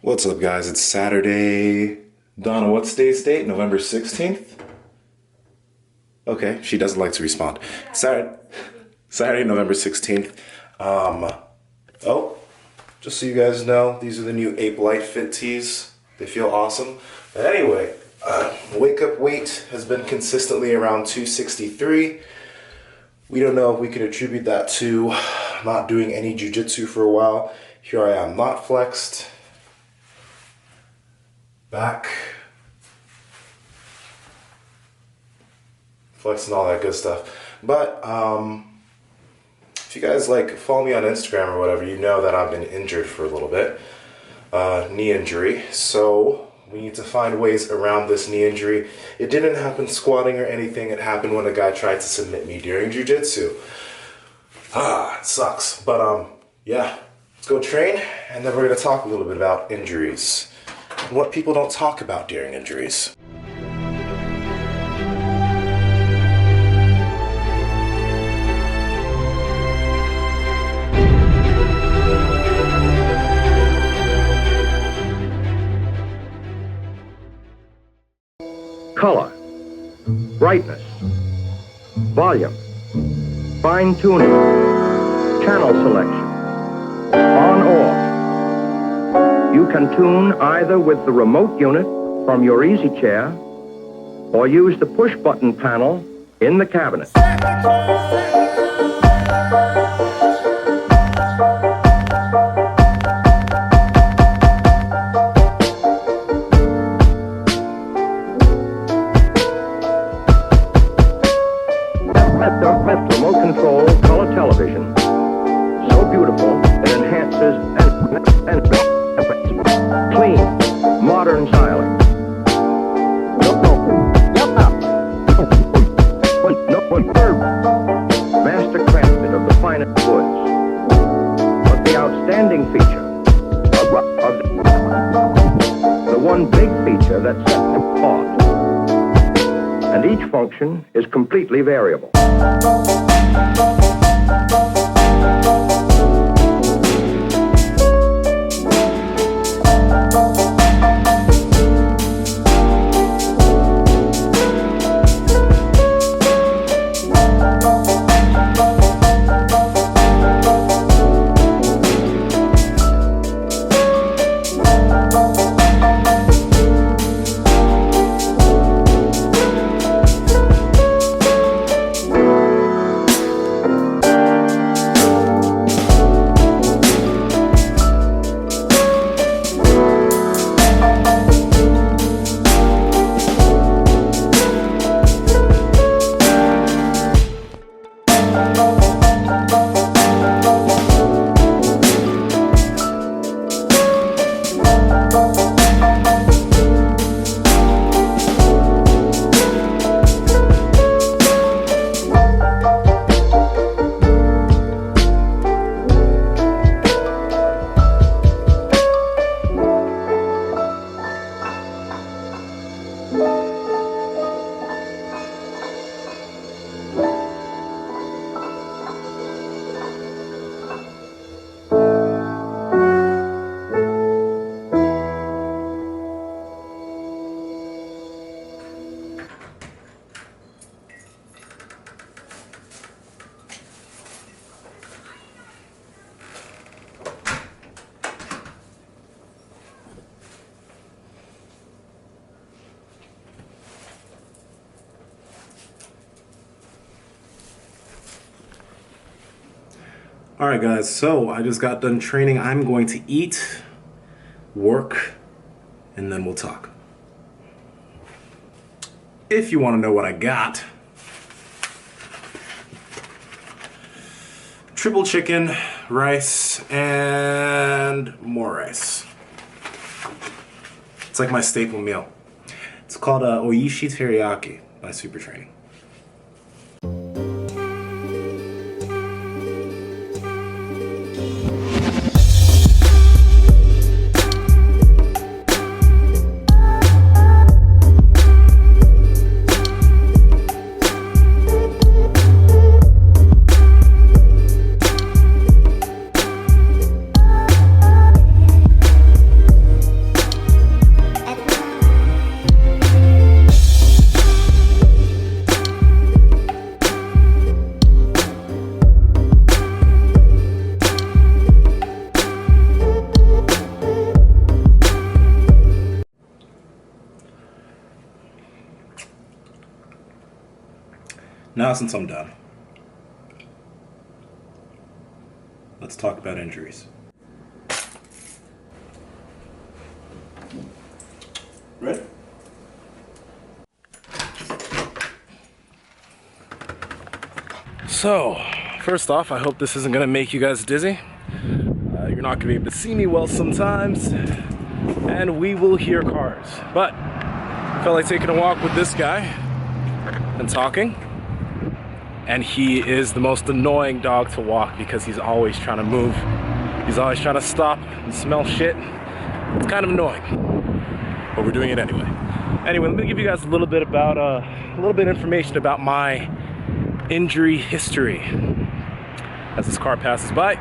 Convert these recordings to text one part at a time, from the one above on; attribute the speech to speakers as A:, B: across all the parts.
A: What's up, guys? It's Saturday. Donna, what's today's date? November 16th? Okay, she doesn't like to respond. Saturday, November 16th. Oh, just so you guys know, these are the new Ape Light Fit tees. They feel awesome. But anyway, wake up weight has been consistently around 263. We don't know if we can attribute that to not doing any jiu-jitsu for a while. Here I am, not flexed. Back. Flexing all that good stuff. But, if you guys follow me on Instagram or whatever, you know that I've been injured for a little bit. Knee injury. So, we need to find ways around this knee injury. It didn't happen squatting or anything. It happened when a guy tried to submit me during jiu-jitsu. It sucks. But, yeah. Let's go train, and then we're going to talk a little bit about injuries. What people don't talk about during injuries.
B: Color, brightness, volume, fine-tuning, channel selection, on-off. You can tune either with the remote unit from your easy chair or use the push-button panel in the cabinet. Remote control color television, so beautiful it enhances and clean, modern styling. Master crafted of the finest woods. But the outstanding feature of the one big feature that sets them apart. And each function is completely variable.
A: Alright guys, so I just got done training. I'm going to eat, work, and then we'll talk. If you want to know what I got, triple chicken, rice, and more rice. It's like my staple meal. It's called Oishi Teriyaki by Super Training. Now, since I'm done, let's talk about injuries. Ready? So, first off, I hope this isn't gonna make you guys dizzy. You're not gonna be able to see me well sometimes, and we will hear cars. But I felt like taking a walk with this guy and talking. And he is the most annoying dog to walk because he's always trying to move. He's always trying to stop and smell shit. It's kind of annoying, but we're doing it anyway. Anyway, let me give you guys a little bit about, information about my injury history as this car passes by.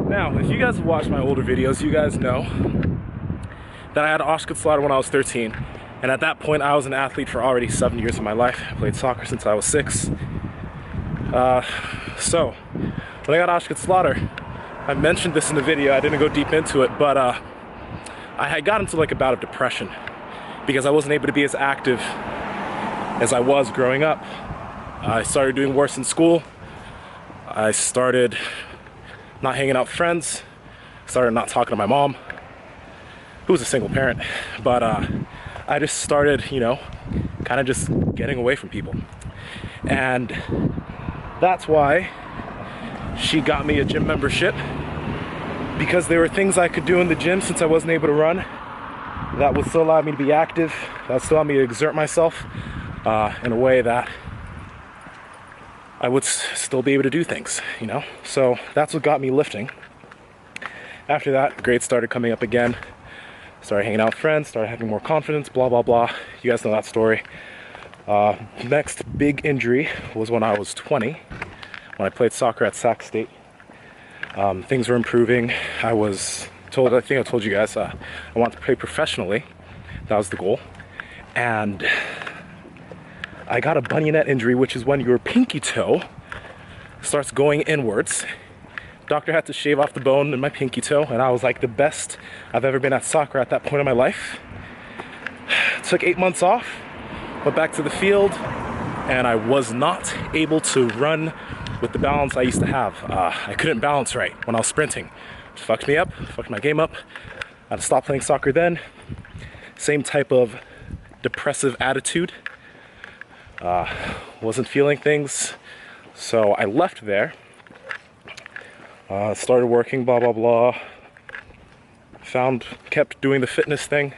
A: Now, if you guys have watched my older videos, you guys know that I had an Osgood-Slaughter when I was 13. And at that point, I was an athlete for already 7 years of my life. I played soccer since I was 6. So, when I got Osgood-Slaughter, I mentioned this in the video, I didn't go deep into it, but I had got into like a bout of depression because I wasn't able to be as active as I was growing up. I started doing worse in school. I started not hanging out with friends. Started not talking to my mom, who was a single parent, but I just started, you know, kind of just getting away from people. And that's why she got me a gym membership, because there were things I could do in the gym since I wasn't able to run that would still allow me to be active, that would still allow me to exert myself in a way that I would still be able to do things, you know? So that's what got me lifting. After that, grades started coming up again. Started hanging out with friends, started having more confidence, blah, blah, blah. You guys know that story. Next big injury was when I was 20, when I played soccer at Sac State. Things were improving. I think I told you guys, I wanted to play professionally. That was the goal. And I got a bunionette injury, which is when your pinky toe starts going inwards. Doctor had to shave off the bone in my pinky toe, and I was like the best I've ever been at soccer at that point in my life. Took 8 months off, went back to the field, and I was not able to run with the balance I used to have. I couldn't balance right when I was sprinting. It fucked me up, fucked my game up. I had to stop playing soccer then. Same type of depressive attitude. Wasn't feeling things, so I left there. Started working, blah, blah, blah. Kept doing the fitness thing.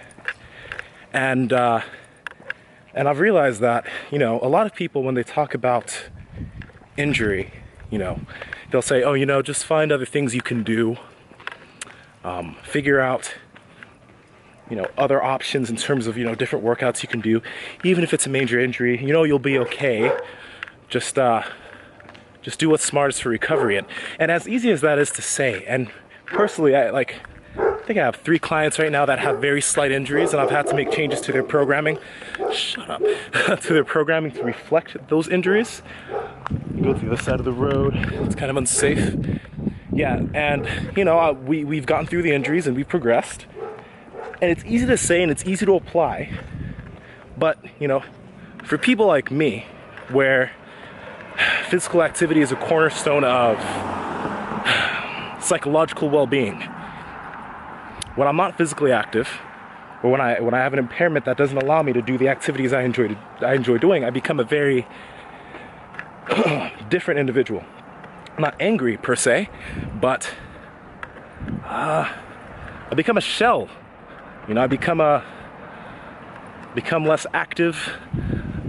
A: And I've realized that, you know, a lot of people, when they talk about injury, you know, they'll say, oh, you know, just find other things you can do. Figure out, you know, other options in terms of, you know, different workouts you can do. Even if it's a major injury, you know, you'll be okay. Just do what's smartest for recovery. And as easy as that is to say, and personally, I think I have 3 clients right now that have very slight injuries, and I've had to make changes to their programming. Shut up. To their programming to reflect those injuries. You go to the other side of the road. It's kind of unsafe. Yeah, and you know, we've gotten through the injuries and we've progressed. And it's easy to say and it's easy to apply. But, you know, for people like me, where physical activity is a cornerstone of psychological well-being. When I'm not physically active, or when I have an impairment that doesn't allow me to do the activities I enjoy doing, I become a very different individual. I'm not angry per se, but I become a shell. You know, I become less active,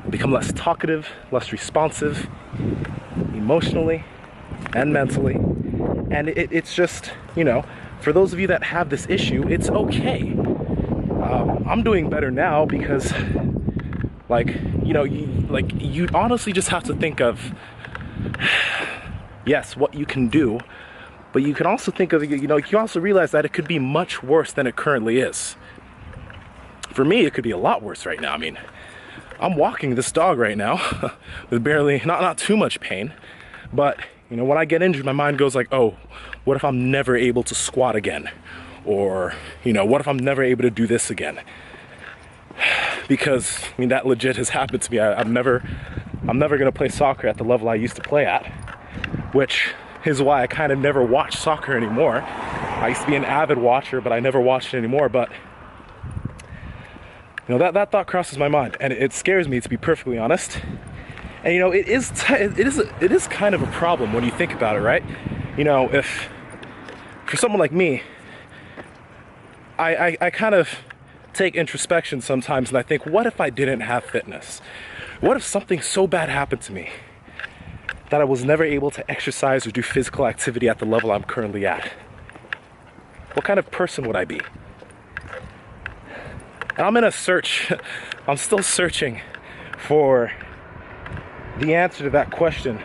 A: become less talkative, less responsive, emotionally and mentally. And it's just, you know, for those of you that have this issue, it's okay. I'm doing better now because, like, you know, you honestly just have to think of, yes, what you can do, but you can also think of, you know, you also realize that it could be much worse than it currently is. For me, it could be a lot worse right now. I mean, I'm walking this dog right now with barely, not too much pain, but, you know, when I get injured, my mind goes like, oh, what if I'm never able to squat again? Or, you know, what if I'm never able to do this again? because I mean that legit has happened to me. I'm never gonna play soccer at the level I used to play at, which is why I kind of never watch soccer anymore. I used to be an avid watcher, but I never watch it anymore. But you know, that thought crosses my mind, and it scares me, to be perfectly honest. And you know, it is kind of a problem when you think about it, right? You know, if for someone like me, I kind of take introspection sometimes, and I think, what if I didn't have fitness? What if something so bad happened to me that I was never able to exercise or do physical activity at the level I'm currently at? What kind of person would I be? And I'm in a search, I'm still searching for the answer to that question,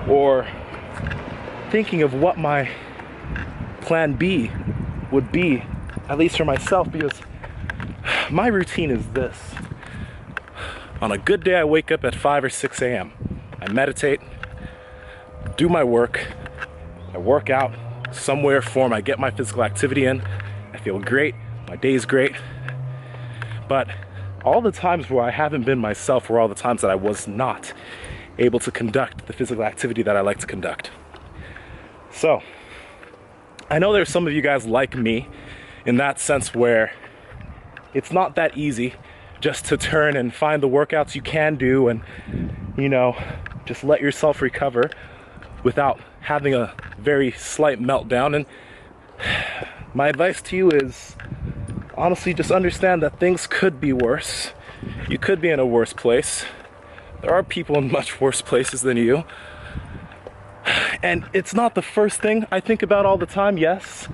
A: or thinking of what my plan B would be, at least for myself, because my routine is this. On a good day, I wake up at 5 or 6 a.m. I meditate, do my work, I work out, some way or form, I get my physical activity in, I feel great, my day is great. But all the times where I haven't been myself were all the times that I was not able to conduct the physical activity that I like to conduct. So, I know there's some of you guys like me in that sense where it's not that easy just to turn and find the workouts you can do and, you know, just let yourself recover without having a very slight meltdown. And my advice to you is, honestly, just understand that things could be worse. You could be in a worse place. There are people in much worse places than you. And it's not the first thing I think about all the time. Yes,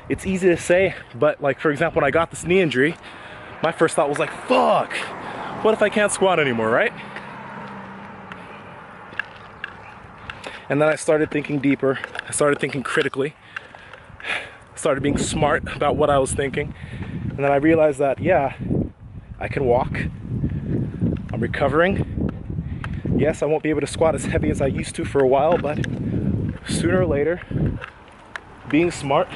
A: it's easy to say, but like, for example, when I got this knee injury, my first thought was like, fuck, what if I can't squat anymore, right? And then I started thinking deeper. I started thinking critically. I started being smart about what I was thinking. And then I realized that, yeah, I can walk. I'm recovering. Yes, I won't be able to squat as heavy as I used to for a while, but sooner or later, being smart,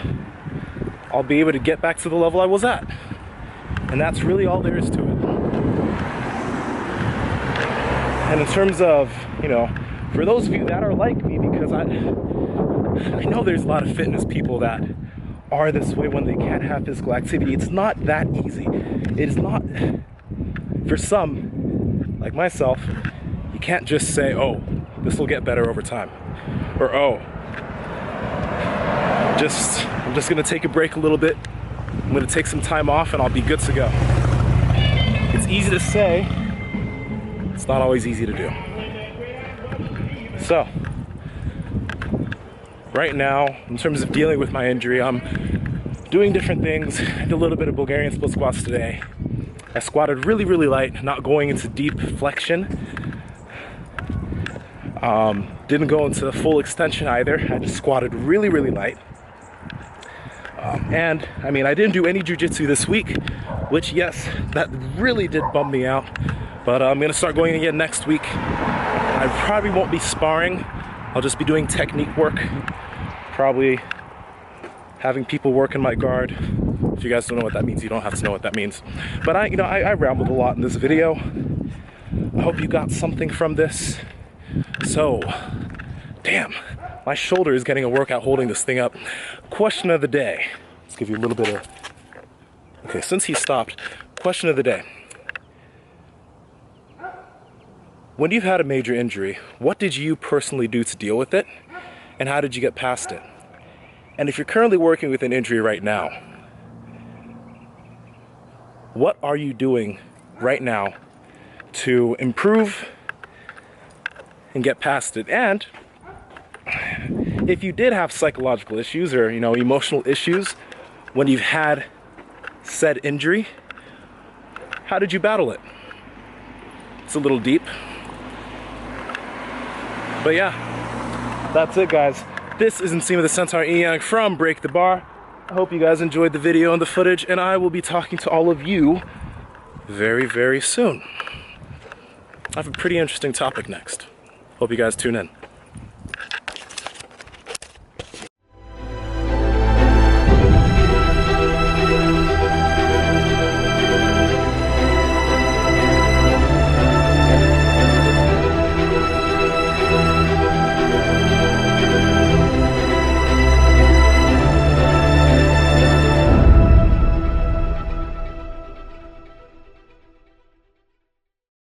A: I'll be able to get back to the level I was at. And that's really all there is to it. And in terms of, you know, for those of you that are like me, because I know there's a lot of fitness people that are this way when they can't have physical activity. It's not that easy. It is not, for some, like myself, you can't just say, oh, this will get better over time. Or, oh, I'm just gonna take a break a little bit. I'm gonna take some time off and I'll be good to go. It's easy to say, it's not always easy to do. So, right now, in terms of dealing with my injury, I'm doing different things. I did a little bit of Bulgarian split squats today. I squatted really, really light, not going into deep flexion. Didn't go into full extension either. I just squatted really, really light. And I mean, I didn't do any jiu-jitsu this week, which, yes, that really did bum me out. But I'm gonna start going again next week. I probably won't be sparring. I'll just be doing technique work. Probably having people work in my guard. If you guys don't know what that means, you don't have to know what that means. But I rambled a lot in this video. I hope you got something from this. So, damn, my shoulder is getting a workout holding this thing up. Question of the day. Let's give you a little bit of, okay, since he stopped, question of the day. When you've had a major injury, what did you personally do to deal with it? And how did you get past it? And if you're currently working with an injury right now, what are you doing right now to improve and get past it? And if you did have psychological issues or, you know, emotional issues when you've had said injury, how did you battle it? It's a little deep. But yeah, that's it, guys. This is Nsima the Centaur Inyang from Break the Bar. I hope you guys enjoyed the video and the footage, and I will be talking to all of you very, very soon. I have a pretty interesting topic next. Hope you guys tune in.